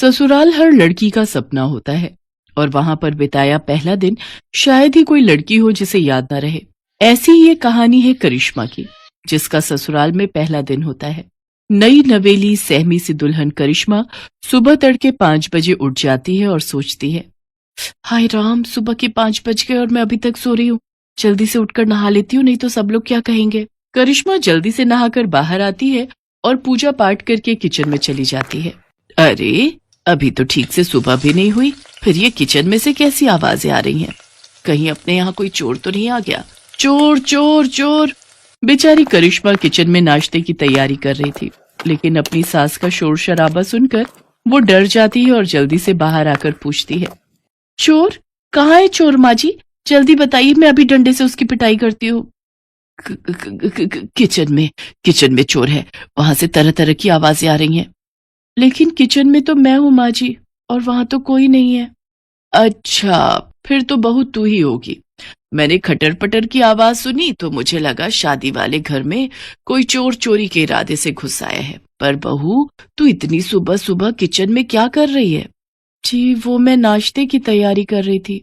ससुराल हर लड़की का सपना होता है और वहां पर बिताया पहला दिन शायद ही कोई लड़की हो जिसे याद ना रहे। ऐसी ही ये कहानी है करिश्मा की, जिसका ससुराल में पहला दिन होता है। नई नवेली सहमी सी दुल्हन करिश्मा सुबह तड़के 5 बजे उठ जाती है और सोचती है, हाय राम, सुबह के 5 बज गए और मैं अभी तक सो रही हूँ। जल्दी से उठकर नहा लेती हूँ, नहीं तो सब लोग क्या कहेंगे। करिश्मा जल्दी से नहाकर बाहर आती है और पूजा पाठ करके किचन में चली जाती है। अरे, अभी तो ठीक से सुबह भी नहीं हुई, फिर ये किचन में से कैसी आवाजें आ रही हैं? कहीं अपने यहाँ कोई चोर तो नहीं आ गया? चोर चोर चोर! बेचारी करिश्मा किचन में नाश्ते की तैयारी कर रही थी, लेकिन अपनी सास का शोर शराबा सुनकर वो डर जाती है और जल्दी से बाहर आकर पूछती है, चोर? कहाँ है चोर माँ जी? जल्दी बताइए, मैं अभी डंडे से उसकी पिटाई करती हूँ। किचन में चोर है, वहां से तरह तरह की आवाजें आ रही हैं। लेकिन किचन में तो मैं हूँ माँ जी, और वहां तो कोई नहीं है। अच्छा, फिर तो बहू तू ही होगी। मैंने खटर पटर की आवाज सुनी तो मुझे लगा शादी वाले घर में कोई चोर चोरी के इरादे से घुस आया है। पर बहू, तू इतनी सुबह सुबह किचन में क्या कर रही है? जी, वो मैं नाश्ते की तैयारी कर रही थी।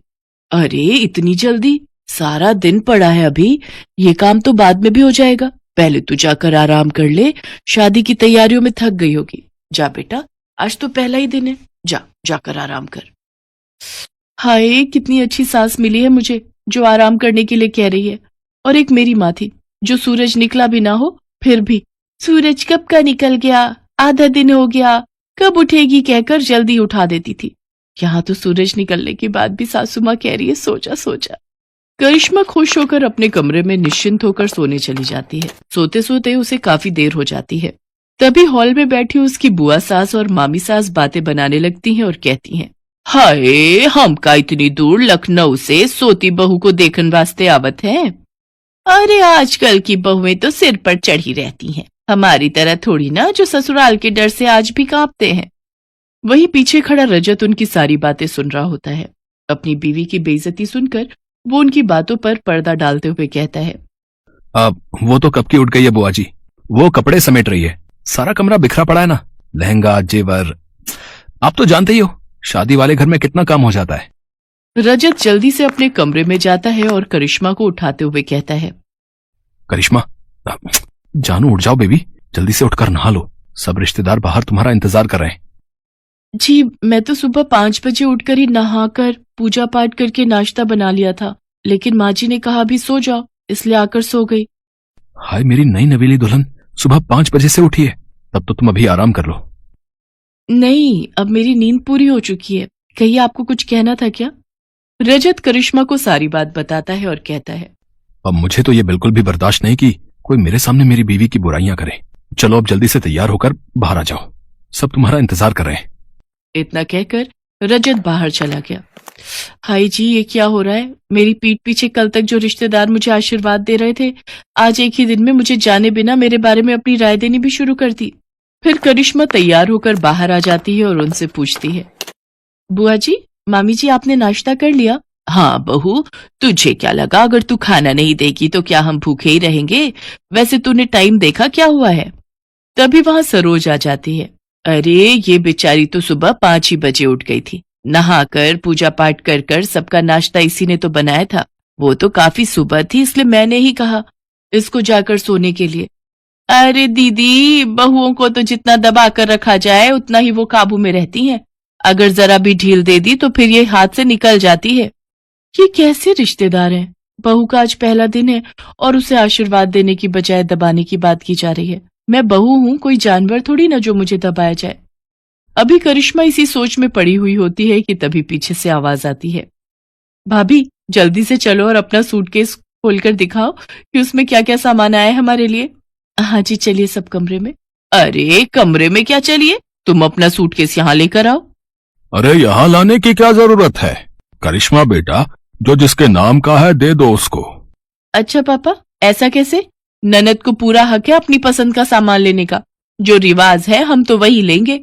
अरे, इतनी जल्दी? सारा दिन पड़ा है अभी, ये काम तो बाद में भी हो जाएगा। पहले तू जाकर आराम कर ले, शादी की तैयारियों में थक गई होगी। जा बेटा, आज तो पहला ही दिन है, जाकर आराम कर। हाय, कितनी अच्छी सास मिली है मुझे, जो आराम करने के लिए कह रही है। और एक मेरी माँ थी, जो सूरज निकला भी ना हो फिर भी, सूरज कब का निकल गया, आधा दिन हो गया, कब उठेगी कहकर जल्दी उठा देती थी। यहाँ तो सूरज निकलने के बाद भी सासू माँ कह रही है, सोचा सोचा। करिश्मा खुश होकर अपने कमरे में निश्चिंत होकर सोने चली जाती है। सोते सोते उसे काफी देर हो जाती है। तभी हॉल में बैठी उसकी बुआ सास और मामी सास बातें बनाने लगती हैं और कहती हैं, हाय, हम का इतनी दूर लखनऊ से सोती बहू को देखने वास्ते आवत है। अरे, आजकल की बहुएं तो सिर पर चढ़ी रहती हैं, हमारी तरह थोड़ी ना, जो ससुराल के डर से आज भी कांपते हैं। वहीं पीछे खड़ा रजत उनकी सारी बातें सुन रहा होता है। अपनी बीवी की बेइज्जती सुनकर वो उनकी बातों पर पर्दा डालते हुए कहता है, वो तो कब की उठ गई है बुआ जी, वो कपड़े समेट रही है, सारा कमरा बिखरा पड़ा है ना, लहंगा जेवर। आप तो जानते ही हो, शादी वाले घर में कितना काम हो जाता है। रजत जल्दी से अपने कमरे में जाता है और करिश्मा को उठाते हुए कहता है, करिश्मा, जानू उठ जाओ बेबी, जल्दी से उठकर नहा लो, सब रिश्तेदार बाहर तुम्हारा इंतजार कर रहे हैं। जी, मैं तो सुबह 5 बजे उठकर ही नहाकर पूजा पाठ करके नाश्ता बना लिया था, लेकिन माँ जी ने कहा अभी सो जाओ, इसलिए आकर सो गई। हाय मेरी नई नवेली दुल्हन, सुबह 5 बजे से उठी है, तब तो तुम अभी आराम कर लो। नहीं, अब मेरी नींद पूरी हो चुकी है। कहिए, आपको कुछ कहना था क्या? रजत करिश्मा को सारी बात बताता है और कहता है, अब मुझे तो ये बिल्कुल भी बर्दाश्त नहीं कि कोई मेरे सामने मेरी बीवी की बुराइयां करे। चलो अब जल्दी से तैयार होकर बाहर आ जाओ, सब तुम्हारा इंतजार कर रहे हैं। इतना कहकर रजत बाहर चला गया। हाय जी, ये क्या हो रहा है? मेरी पीठ पीछे कल तक जो रिश्तेदार मुझे आशीर्वाद दे रहे थे, आज एक ही दिन में मुझे जाने बिना मेरे बारे में अपनी राय देनी भी शुरू कर दी। फिर करिश्मा तैयार होकर बाहर आ जाती है और उनसे पूछती है, बुआ जी, मामी जी, आपने नाश्ता कर लिया? हाँ बहू, तुझे क्या लगा अगर तू खाना नहीं देगी तो क्या हम भूखे ही रहेंगे? वैसे तूने टाइम देखा क्या हुआ है? तभी वहां सरोज आ जाती है। अरे, ये बेचारी तो सुबह 5 ही बजे उठ गई थी, नहाकर पूजा पाठ कर कर सबका नाश्ता इसी ने तो बनाया था। वो तो काफी सुबह थी, इसलिए मैंने ही कहा इसको जाकर सोने के लिए। अरे दीदी, बहुओं को तो जितना दबा कर रखा जाए उतना ही वो काबू में रहती हैं। अगर जरा भी ढील दे दी तो फिर ये हाथ से निकल जाती है। ये कैसे रिश्तेदार हैं? बहू का आज पहला दिन है और उसे आशीर्वाद देने की बजाय दबाने की बात की जा रही है। मैं बहू हूं, कोई जानवर थोड़ी ना जो मुझे दबाया जाए। अभी करिश्मा इसी सोच में पड़ी हुई होती है कि तभी पीछे से आवाज आती है, भाभी, जल्दी से चलो और अपना सूटकेस खोलकर दिखाओ कि उसमें क्या क्या सामान आया है हमारे लिए। हाँ जी, चलिए सब कमरे में। अरे, कमरे में क्या चलिए, तुम अपना सूटकेस यहाँ लेकर आओ। अरे, यहाँ लाने की क्या जरूरत है? करिश्मा बेटा, जो जिसके नाम का है दे दो उसको। अच्छा पापा, ऐसा कैसे? ननद को पूरा हक है अपनी पसंद का सामान लेने का, जो रिवाज है हम तो वही लेंगे।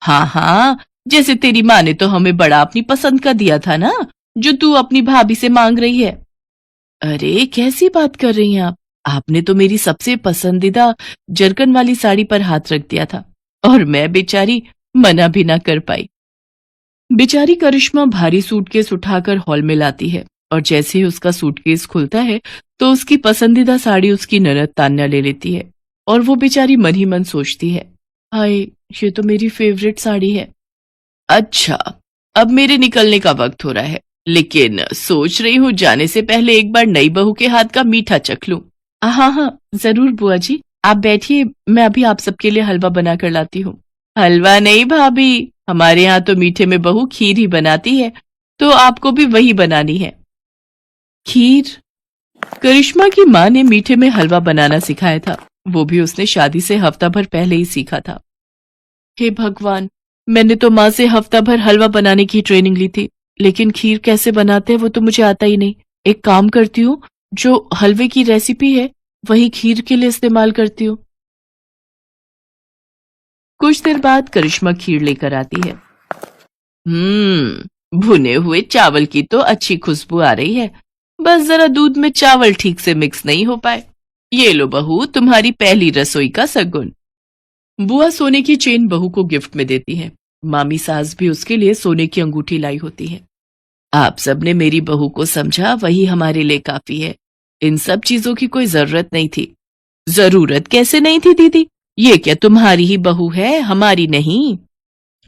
हाँ हाँ, जैसे तेरी माँ ने तो हमें बड़ा अपनी पसंद का दिया था ना, जो तू अपनी भाभी से मांग रही है। अरे, कैसी बात कर रही हैं आप? आपने तो मेरी सबसे पसंदीदा जरकन वाली साड़ी पर हाथ रख दिया था और मैं बेचारी मना भी ना कर पाई। बेचारी करिश्मा भारी सूटकेस उठाकर हॉल में लाती है और जैसे ही उसका सूटकेस खुलता है तो उसकी पसंदीदा साड़ी उसकी ननद तान्या ले लेती है और वो बेचारी मन ही मन सोचती है, हाय ये तो मेरी फेवरेट साड़ी है। अच्छा, अब मेरे निकलने का वक्त हो रहा है, लेकिन सोच रही हूँ जाने से पहले एक बार नई बहू के हाथ का मीठा चख लूं। हाँ हाँ जरूर बुआ जी, आप बैठिए, मैं अभी आप सबके लिए हलवा बना कर लाती हूँ। हलवा नहीं भाभी, हमारे यहाँ तो मीठे में बहू खीर ही बनाती है, तो आपको भी वही बनानी है। खीर? करिश्मा की माँ ने मीठे में हलवा बनाना सिखाया था, वो भी उसने शादी से हफ्ता भर पहले ही सीखा था। हे भगवान, मैंने तो माँ से हफ्ता भर हलवा बनाने की ट्रेनिंग ली थी, लेकिन खीर कैसे बनाते हैं वो तो मुझे आता ही नहीं। एक काम करती हूँ, जो हलवे की रेसिपी है वही खीर के लिए इस्तेमाल करती हूँ। कुछ देर बाद करिश्मा खीर लेकर आती है। भुने हुए चावल की तो अच्छी खुशबू आ रही है, बस जरा दूध में चावल ठीक से मिक्स नहीं हो पाए। ये लो बहू, तुम्हारी पहली रसोई का सगुन। बुआ सोने की चेन बहू को गिफ्ट में देती है। मामी सास भी उसके लिए सोने की अंगूठी लाई होती है। आप सबने मेरी बहू को समझा, वही हमारे लिए काफी है। इन सब चीजों की कोई जरूरत नहीं थी। जरूरत कैसे नहीं थी दीदी? ये क्या तुम्हारी ही बहू है, हमारी नहीं?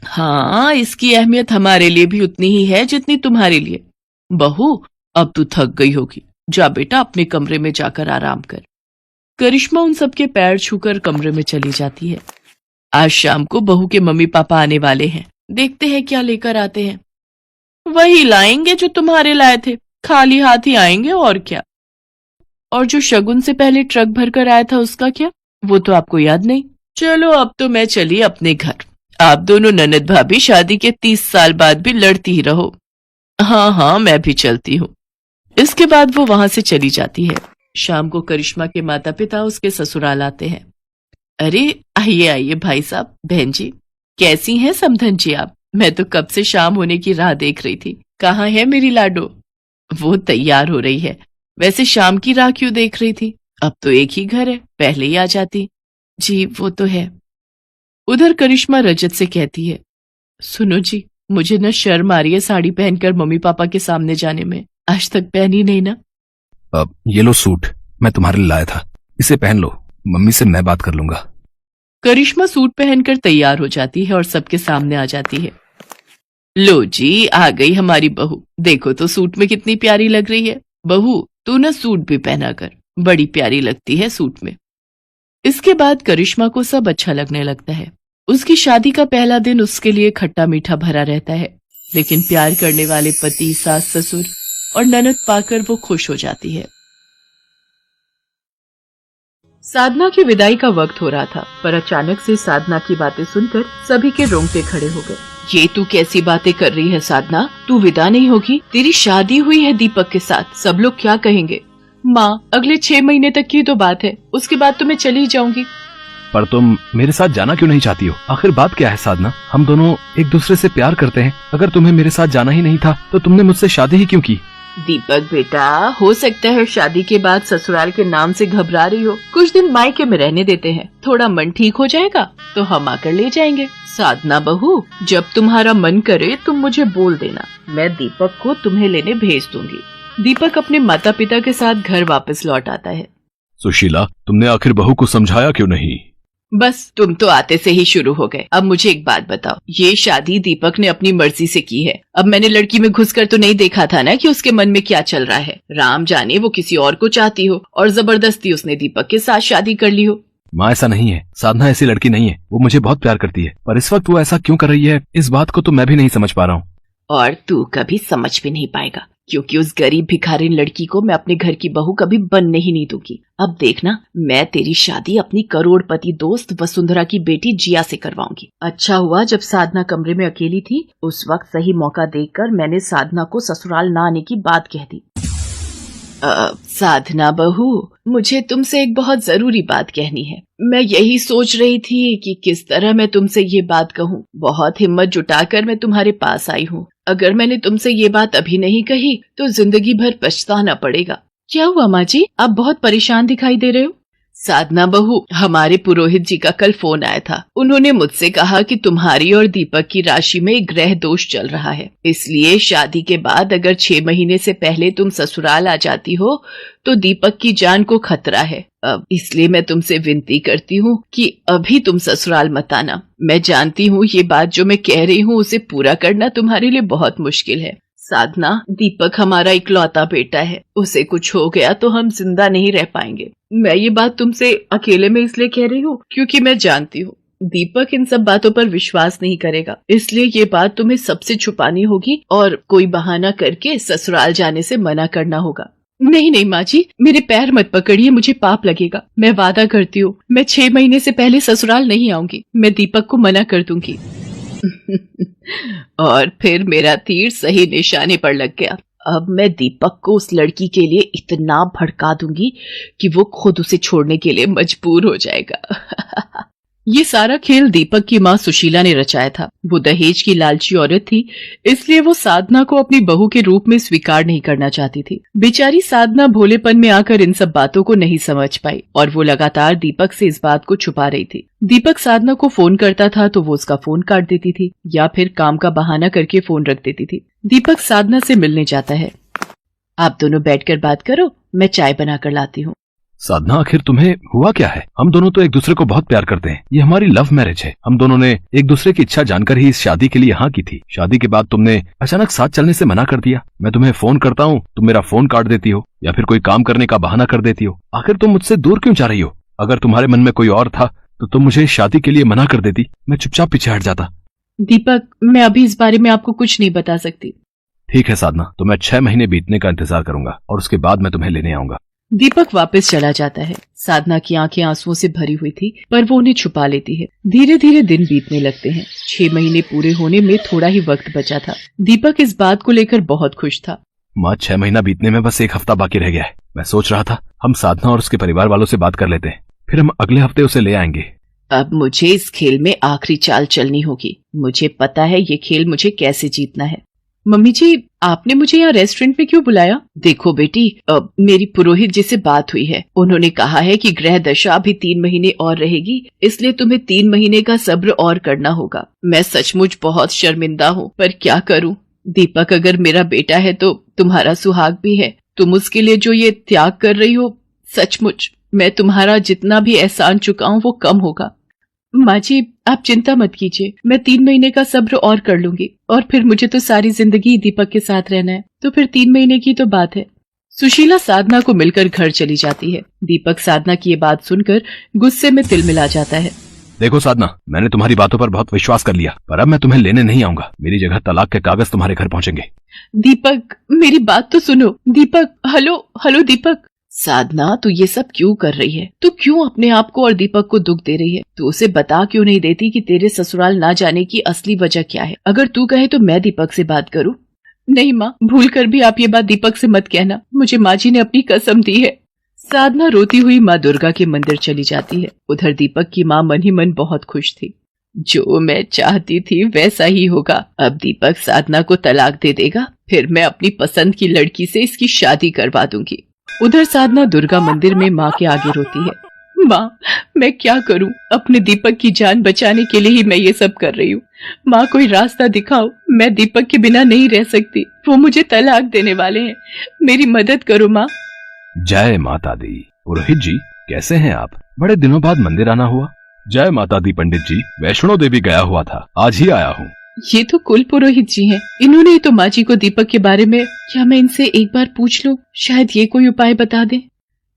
हाँ, इसकी अहमियत हमारे लिए भी उतनी ही है जितनी तुम्हारे लिए। बहू, अब तू थक गई होगी, जा बेटा अपने कमरे में जाकर आराम कर। करिश्मा उन सबके पैर छूकर कमरे में चली जाती है। आज शाम को बहू के मम्मी पापा आने वाले हैं, देखते हैं क्या लेकर आते हैं। वही लाएंगे जो तुम्हारे लाए थे, खाली हाथ ही आएंगे और क्या। और जो शगुन से पहले ट्रक भरकर आया था उसका क्या, वो तो आपको याद नहीं। चलो अब तो मैं चली अपने घर, आप दोनों ननद भाभी शादी के 30 साल बाद भी लड़ती ही रहो। हाँ हाँ मैं भी चलती हूँ। इसके बाद वो वहां से चली जाती है। शाम को करिश्मा के माता पिता उसके ससुराल आते हैं। अरे आइए आइए भाई साहब, बहन जी, कैसी हैं समधन जी आप? मैं तो कब से शाम होने की राह देख रही थी। कहाँ है मेरी लाडो? वो तैयार हो रही है। वैसे शाम की राह क्यों देख रही थी? अब तो एक ही घर है, पहले ही आ जाती। जी वो तो है। उधर करिश्मा रजत से कहती है, सुनो जी, मुझे न शर्म आ रही है साड़ी पहनकर मम्मी पापा के सामने जाने में। आज तक पहनी नहीं ना। अब ये लो सूट, मैं तुम्हारे लिए लाया था, इसे पहन लो, मम्मी से मैं बात कर लूंगा। करिश्मा सूट पहनकर तैयार हो जाती है और सबके सामने आ जाती है। लो जी, आ गई हमारी बहू, देखो तो सूट में कितनी प्यारी लग रही है। बहू तू न सूट भी पहना कर, बड़ी प्यारी लगती है सूट में। इसके बाद करिश्मा को सब अच्छा लगने लगता है। उसकी शादी का पहला दिन उसके लिए खट्टा मीठा भरा रहता है, लेकिन प्यार करने वाले पति, सास ससुर और ननद पाकर वो खुश हो जाती है। साधना की विदाई का वक्त हो रहा था, पर अचानक से साधना की बातें सुनकर सभी के रोंगटे खड़े हो गए। ये तू कैसी बातें कर रही है साधना? तू विदा नहीं होगी? तेरी शादी हुई है दीपक के साथ, सब लोग क्या कहेंगे? माँ, अगले 6 महीने तक की तो बात है, उसके बाद तो मैं चली जाऊंगी। पर तुम मेरे साथ जाना क्यों नहीं चाहती हो? आखिर बात क्या है साधना? हम दोनों एक दूसरे से प्यार करते हैं, अगर तुम्हें मेरे साथ जाना ही नहीं था तो तुमने मुझसे शादी ही क्यों की? दीपक बेटा, हो सकता है शादी के बाद ससुराल के नाम से घबरा रही हो, कुछ दिन मायके में रहने देते हैं, थोड़ा मन ठीक हो जाएगा तो हम आकर ले जाएंगे। साधना बहू, जब तुम्हारा मन करे तुम मुझे बोल देना, मैं दीपक को तुम्हें लेने भेज दूंगी। दीपक अपने माता पिता के साथ घर वापस लौट आता है। सुशीला, तुमने आखिर बहू को समझाया क्यों नहीं? बस तुम तो आते से ही शुरू हो गए। अब मुझे एक बात बताओ, ये शादी दीपक ने अपनी मर्जी से की है। अब मैंने लड़की में घुसकर तो नहीं देखा था ना कि उसके मन में क्या चल रहा है। राम जाने वो किसी और को चाहती हो और जबरदस्ती उसने दीपक के साथ शादी कर ली हो। माँ, ऐसा नहीं है, साधना ऐसी लड़की नहीं है, वो मुझे बहुत प्यार करती है, पर इस वक्त वो ऐसा क्यों कर रही है, इस बात को तो मैं भी नहीं समझ पा रहा हूँ। और तू कभी समझ भी नहीं पाएगा, क्योंकि उस गरीब भिखारिन लड़की को मैं अपने घर की बहू कभी बनने ही नहीं दूंगी। अब देखना, मैं तेरी शादी अपनी करोड़पति दोस्त वसुंधरा की बेटी जिया से करवाऊंगी। अच्छा हुआ जब साधना कमरे में अकेली थी, उस वक्त सही मौका देखकर मैंने साधना को ससुराल न आने की बात कह दी। साधना बहू, मुझे तुमसे एक बहुत जरूरी बात कहनी है। मैं यही सोच रही थी कि किस तरह मैं तुमसे ये बात कहूँ। बहुत हिम्मत जुटाकर मैं तुम्हारे पास आई हूँ। अगर मैंने तुमसे ये बात अभी नहीं कही तो जिंदगी भर पछताना पड़ेगा। क्या हुआ माँ जी, आप बहुत परेशान दिखाई दे रहे हो? साधना बहू, हमारे पुरोहित जी का कल फोन आया था। उन्होंने मुझसे कहा कि तुम्हारी और दीपक की राशि में एक ग्रह दोष चल रहा है, इसलिए शादी के बाद अगर 6 महीने से पहले तुम ससुराल आ जाती हो तो दीपक की जान को खतरा है। अब इसलिए मैं तुमसे विनती करती हूँ कि अभी तुम ससुराल मत आना। मैं जानती हूँ ये बात जो मैं कह रही हूँ उसे पूरा करना तुम्हारे लिए बहुत मुश्किल है। साधना, दीपक हमारा इकलौता बेटा है, उसे कुछ हो गया तो हम जिंदा नहीं रह पाएंगे। मैं ये बात तुमसे अकेले में इसलिए कह रही हूँ क्योंकि मैं जानती हूँ दीपक इन सब बातों पर विश्वास नहीं करेगा, इसलिए ये बात तुम्हें सबसे छुपानी होगी और कोई बहाना करके ससुराल जाने से मना करना होगा। नहीं नहीं माँ जी, मेरे पैर मत पकड़िए, मुझे पाप लगेगा। मैं वादा करती हूँ मैं 6 महीने से पहले ससुराल नहीं आऊंगी। मैं दीपक को मना कर दूंगी। और फिर मेरा तीर सही निशाने पर लग गया। अब मैं दीपक को उस लड़की के लिए इतना भड़का दूंगी कि वो खुद उसे छोड़ने के लिए मजबूर हो जाएगा। ये सारा खेल दीपक की माँ सुशीला ने रचाया था। वो दहेज की लालची औरत थी, इसलिए वो साधना को अपनी बहू के रूप में स्वीकार नहीं करना चाहती थी। बेचारी साधना भोलेपन में आकर इन सब बातों को नहीं समझ पाई और वो लगातार दीपक से इस बात को छुपा रही थी। दीपक साधना को फोन करता था तो वो उसका फोन काट देती थी या फिर काम का बहाना करके फोन रख देती थी। दीपक साधना से मिलने जाता है। आप दोनों बैठकर बात करो, मैं चाय बनाकर लाती हूँ। साधना, आखिर तुम्हें हुआ क्या है? हम दोनों तो एक दूसरे को बहुत प्यार करते हैं। ये हमारी लव मैरिज है। हम दोनों ने एक दूसरे की इच्छा जानकर ही इस शादी के लिए हाँ की थी। शादी के बाद तुमने अचानक साथ चलने से मना कर दिया। मैं तुम्हें फोन करता हूँ, तुम मेरा फोन काट देती हो या फिर कोई काम करने का बहाना कर देती हो। आखिर तुम मुझसे दूर क्यों जा रही हो? अगर तुम्हारे मन में कोई और था तो तुम मुझे शादी के लिए मना कर देती, मैं चुपचाप पीछे हट जाता। दीपक, मैं अभी इस बारे में आपको कुछ नहीं बता सकती। ठीक है साधना, तो मैं 6 महीने बीतने का इंतजार करूंगा और उसके बाद मैं तुम्हें लेने आऊंगा। दीपक वापस चला जाता है। साधना की आंखें आंसुओं से भरी हुई थी, पर वो उन्हें छुपा लेती है। धीरे धीरे दिन बीतने लगते हैं। 6 महीने पूरे होने में थोड़ा ही वक्त बचा था। दीपक इस बात को लेकर बहुत खुश था। माँ, 6 महीना बीतने में बस 1 हफ्ता बाकी रह गया है। मैं सोच रहा था हम साधना और उसके परिवार वालों से बात कर लेते हैं, फिर हम अगले हफ्ते उसे ले आएंगे। अब मुझे इस खेल में आखिरी चाल चलनी होगी। मुझे पता है ये खेल मुझे कैसे जीतना है। मम्मी जी, आपने मुझे यहाँ रेस्टोरेंट में क्यों बुलाया? देखो बेटी, मेरी पुरोहित जी से बात हुई है। उन्होंने कहा है कि ग्रह दशा अभी 3 महीने और रहेगी, इसलिए तुम्हें 3 महीने का सब्र और करना होगा। मैं सचमुच बहुत शर्मिंदा हूँ, पर क्या करूँ? दीपक अगर मेरा बेटा है तो तुम्हारा सुहाग भी है। तुम उसके लिए जो ये त्याग कर रही हो, सचमुच मैं तुम्हारा जितना भी एहसान चुकाऊं वो कम होगा। माँ जी, आप चिंता मत कीजिए, मैं 3 महीने का सब्र और कर लूंगी और फिर मुझे तो सारी जिंदगी दीपक के साथ रहना है, तो फिर 3 महीने की तो बात है। सुशीला साधना को मिलकर घर चली जाती है। दीपक साधना की ये बात सुनकर गुस्से में तिलमिला जाता है। देखो साधना, मैंने तुम्हारी बातों पर बहुत विश्वास कर लिया, पर अब मैं तुम्हें लेने नहीं आऊंगा। मेरी जगह तलाक के कागज तुम्हारे घर पहुंचेंगे। दीपक, मेरी बात तो सुनो। दीपक, हेलो हेलो दीपक। साधना, तू ये सब क्यों कर रही है? तू क्यों अपने आप को और दीपक को दुख दे रही है? तू उसे बता क्यों नहीं देती कि तेरे ससुराल ना जाने की असली वजह क्या है? अगर तू कहे तो मैं दीपक से बात करूं। नहीं माँ, भूल कर भी आप ये बात दीपक से मत कहना। मुझे माँ जी ने अपनी कसम दी है। साधना रोती हुई माँ दुर्गा के मंदिर चली जाती है। उधर दीपक की माँ मन ही मन बहुत खुश थी। जो मैं चाहती थी वैसा ही होगा। अब दीपक साधना को तलाक दे देगा, फिर मैं अपनी पसंद की लड़की से इसकी शादी करवा दूंगी। उधर साधना दुर्गा मंदिर में माँ के आगे रोती है। माँ, मैं क्या करूँ? अपने दीपक की जान बचाने के लिए ही मैं ये सब कर रही हूँ। माँ, कोई रास्ता दिखाओ। मैं दीपक के बिना नहीं रह सकती। वो मुझे तलाक देने वाले हैं। मेरी मदद करो माँ। जय माता दी। पुरोहित जी, कैसे हैं आप? बड़े दिनों बाद मंदिर आना हुआ। जय माता दी पंडित जी, वैष्णो देवी गया हुआ था, आज ही आया हूँ। ये तो कुल पुरोहित जी हैं। इन्होंने तो माँ जी को दीपक के बारे में, क्या मैं इनसे एक बार पूछ लूं? शायद ये कोई उपाय बता दें।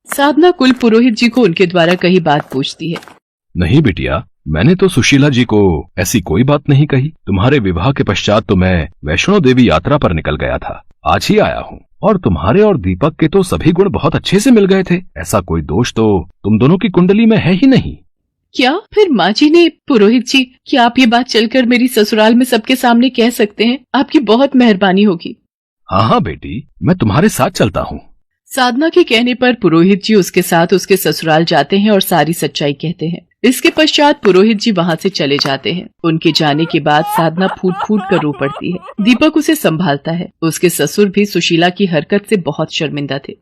साधना कुल पुरोहित जी को उनके द्वारा कही बात पूछती है। नहीं बिटिया, मैंने तो सुशीला जी को ऐसी कोई बात नहीं कही। तुम्हारे विवाह के पश्चात तो मैं वैष्णो देवी यात्रा पर निकल गया था, आज ही आया हूँ। और तुम्हारे और दीपक के तो सभी गुण बहुत अच्छे से मिल गए थे। ऐसा कोई दोष तो तुम दोनों की कुंडली में है ही नहीं। क्या फिर माँ जी ने? पुरोहित जी, क्या आप ये बात चलकर मेरी ससुराल में सबके सामने कह सकते हैं? आपकी बहुत मेहरबानी होगी। हाँ हाँ बेटी, मैं तुम्हारे साथ चलता हूँ। साधना के कहने पर पुरोहित जी उसके साथ उसके ससुराल जाते हैं और सारी सच्चाई कहते हैं। इसके पश्चात पुरोहित जी वहाँ से चले जाते हैं। उनके जाने के बाद साधना फूट फूट कर रो पड़ती है। दीपक उसे संभालता है। उसके ससुर भी सुशीला की हरकत से बहुत शर्मिंदा थे।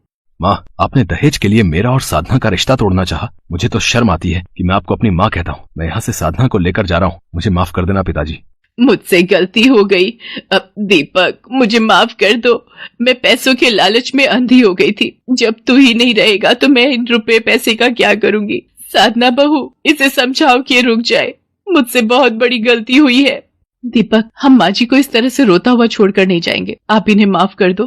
माँ, आपने दहेज के लिए मेरा और साधना का रिश्ता तोड़ना चाहा। मुझे तो शर्म आती है कि मैं आपको अपनी माँ कहता हूँ। मैं यहाँ से साधना को लेकर जा रहा हूँ। मुझे माफ कर देना पिताजी। मुझसे गलती हो गई। अब दीपक, मुझे माफ कर दो। मैं पैसों के लालच में अंधी हो गई थी। जब तू ही नहीं रहेगा तो मैं इन रुपए पैसे का क्या करूंगी। साधना बहू, इसे समझाओ कि रुक जाए। मुझसे बहुत बड़ी गलती हुई है। दीपक, हम माँ जी को इस तरह से रोता हुआ छोड़कर नहीं जाएंगे। आप इन्हें माफ कर दो।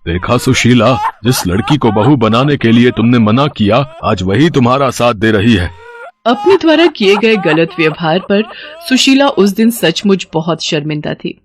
देखा सुशीला, जिस लड़की को बहू बनाने के लिए तुमने मना किया, आज वही तुम्हारा साथ दे रही है। अपने द्वारा किए गए गलत व्यवहार पर सुशीला उस दिन सचमुच बहुत शर्मिंदा थी।